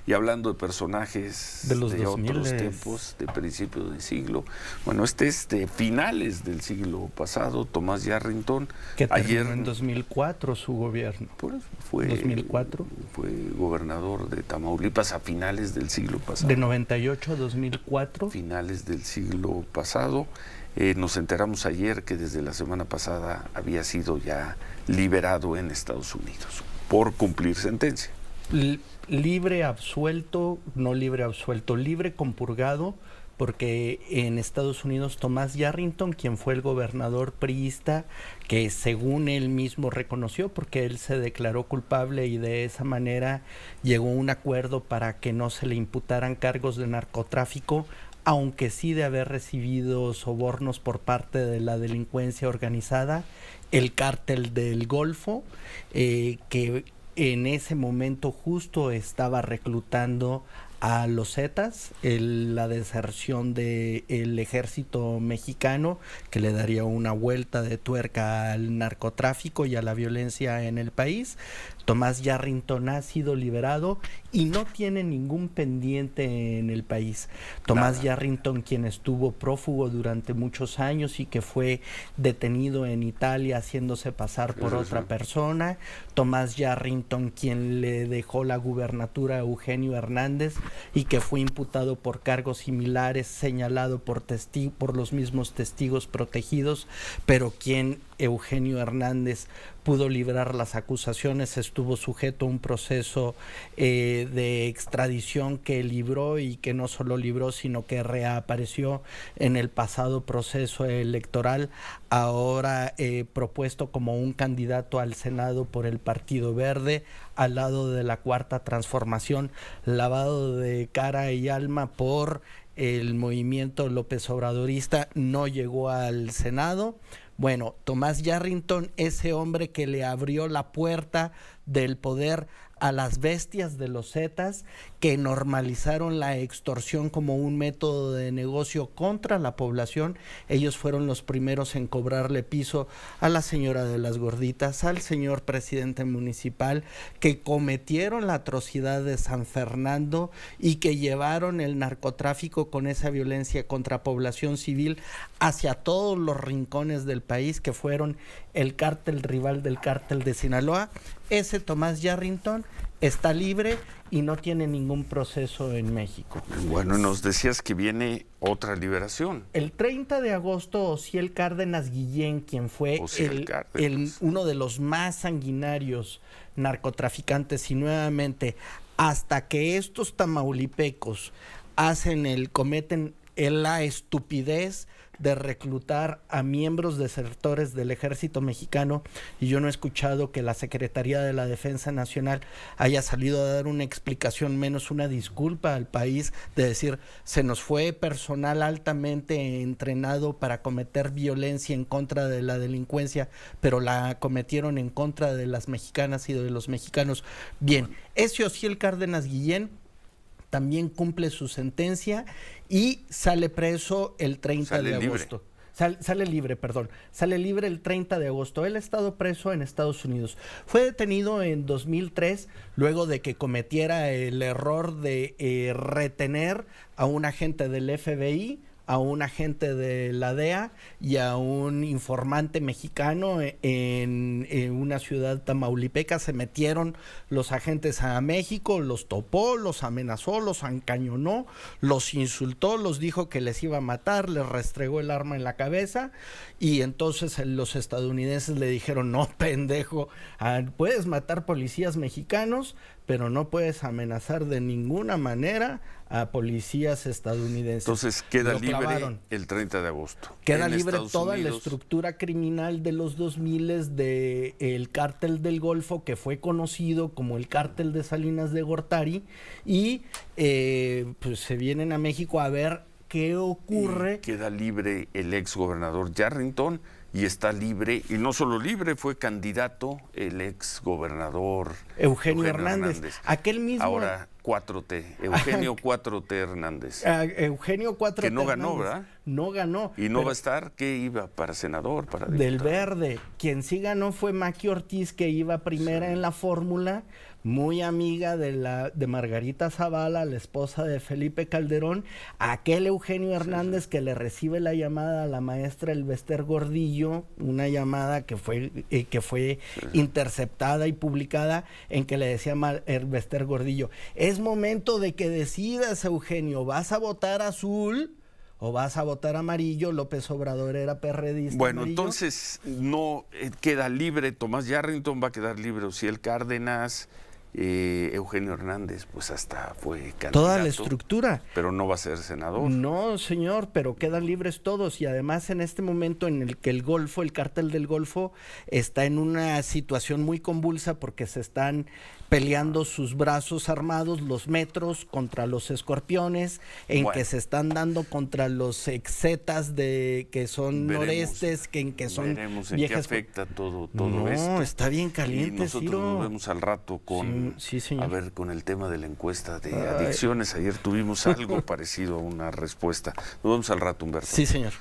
Y hablando de personajes de los otros tiempos, de principios de siglo, bueno, este es de finales del siglo pasado, Tomás Yarrington. Que terminó en 2004 su gobierno. Fue 2004. Fue gobernador de Tamaulipas a finales del siglo pasado. De 98 a 2004. Finales del siglo pasado. Nos enteramos ayer que desde la semana pasada había sido ya liberado en Estados Unidos por cumplir sentencia. Libre absuelto, no libre absuelto, libre compurgado, porque en Estados Unidos Tomás Yarrington, quien fue el gobernador priista, que según él mismo reconoció, porque él se declaró culpable y de esa manera llegó a un acuerdo para que no se le imputaran cargos de narcotráfico, aunque sí de haber recibido sobornos por parte de la delincuencia organizada, el cártel del Golfo, que en ese momento justo estaba reclutando a los Zetas, la deserción del ejército mexicano, que le daría una vuelta de tuerca al narcotráfico y a la violencia en el país. Tomás Yarrington ha sido liberado y no tiene ningún pendiente en el país. Tomás Yarrington, quien estuvo prófugo durante muchos años y que fue detenido en Italia haciéndose pasar por otra persona. Tomás Yarrington, quien le dejó la gubernatura a Eugenio Hernández y que fue imputado por cargos similares, señalado por los mismos testigos protegidos, pero quien Eugenio Hernández pudo librar las acusaciones, estuvo sujeto a un proceso de extradición que libró y que no solo libró, sino que reapareció en el pasado proceso electoral, ahora propuesto como un candidato al Senado por el Partido Verde, al lado de la Cuarta Transformación, lavado de cara y alma por el movimiento López Obradorista, no llegó al Senado. Bueno, Tomás Yarrington, ese hombre que le abrió la puerta del poder a las bestias de los Zetas, que normalizaron la extorsión como un método de negocio contra la población. Ellos fueron los primeros en cobrarle piso a la señora de las gorditas, al señor presidente municipal, que cometieron la atrocidad de San Fernando y que llevaron el narcotráfico con esa violencia contra población civil hacia todos los rincones del país, que fueron el cártel rival del cártel de Sinaloa. Ese Tomás Yarrington está libre y no tiene ningún proceso en México. Bueno, nos decías que viene otra liberación. El 30 de agosto, Osiel Cárdenas Guillén, quien fue uno de los más sanguinarios narcotraficantes, y nuevamente, hasta que estos tamaulipecos cometen la estupidez de reclutar a miembros desertores del ejército mexicano, y yo no he escuchado que la Secretaría de la Defensa Nacional haya salido a dar una explicación, menos una disculpa al país, de decir, se nos fue personal altamente entrenado para cometer violencia en contra de la delincuencia, pero la cometieron en contra de las mexicanas y de los mexicanos. Bien, ese Osiel Cárdenas Guillén también cumple su sentencia y sale preso el 30 de agosto. Sale libre el 30 de agosto. Él ha estado preso en Estados Unidos. Fue detenido en 2003 luego de que cometiera el error de retener a un agente del FBI, a un agente de la DEA y a un informante mexicano en una ciudad tamaulipeca. Se metieron los agentes a México, los topó, los amenazó, los encañonó, los insultó, los dijo que les iba a matar, les restregó el arma en la cabeza, y entonces los estadounidenses le dijeron, no, pendejo, puedes matar policías mexicanos, pero no puedes amenazar de ninguna manera a policías estadounidenses. Entonces queda libre el 30 de agosto. Queda libre toda la estructura criminal de los 2000 del cártel del Golfo, que fue conocido como el cártel de Salinas de Gortari, y pues se vienen a México a ver qué ocurre. Queda libre el ex gobernador Yarrington, y está libre, y no solo libre, fue candidato el ex gobernador Eugenio Hernández. Aquel mismo. Ahora 4T, Eugenio 4T Hernández. Eugenio 4T que no ganó, Hernández. ¿verdad? No ganó. ¿Y no va a estar? ¿Qué iba? ¿Para senador? ¿Para diputado? Del Verde. Quien sí ganó fue Maqui Ortiz, que iba primera en la fórmula, muy amiga de Margarita Zavala, la esposa de Felipe Calderón, aquel Eugenio Hernández que le recibe la llamada a la maestra Elvester Gordillo, una llamada que fue interceptada y publicada, en que le decía Elvester Gordillo: es momento de que decidas, Eugenio, ¿vas a votar azul o vas a votar amarillo? López Obrador era perredista. Bueno, amarillo. entonces no queda libre Tomás Yarrington, va a quedar libre Ociel Cárdenas, Eugenio Hernández, pues hasta fue candidato. Toda la estructura. Pero no va a ser senador. No, señor, pero quedan libres todos. Y además en este momento en el que el cártel del Golfo está en una situación muy convulsa, porque se están peleando sus brazos armados, los Metros contra los Escorpiones, que se están dando contra los Zetas que son norestes, que son veremos en viejas. qué afecta todo No, esto. está bien caliente, y nosotros Ciro. nos vemos al rato con, Sí, señor. a ver, con el tema de la encuesta de adicciones. Ayer tuvimos algo parecido a una respuesta. Nos vemos al rato, Humberto. Sí, señor.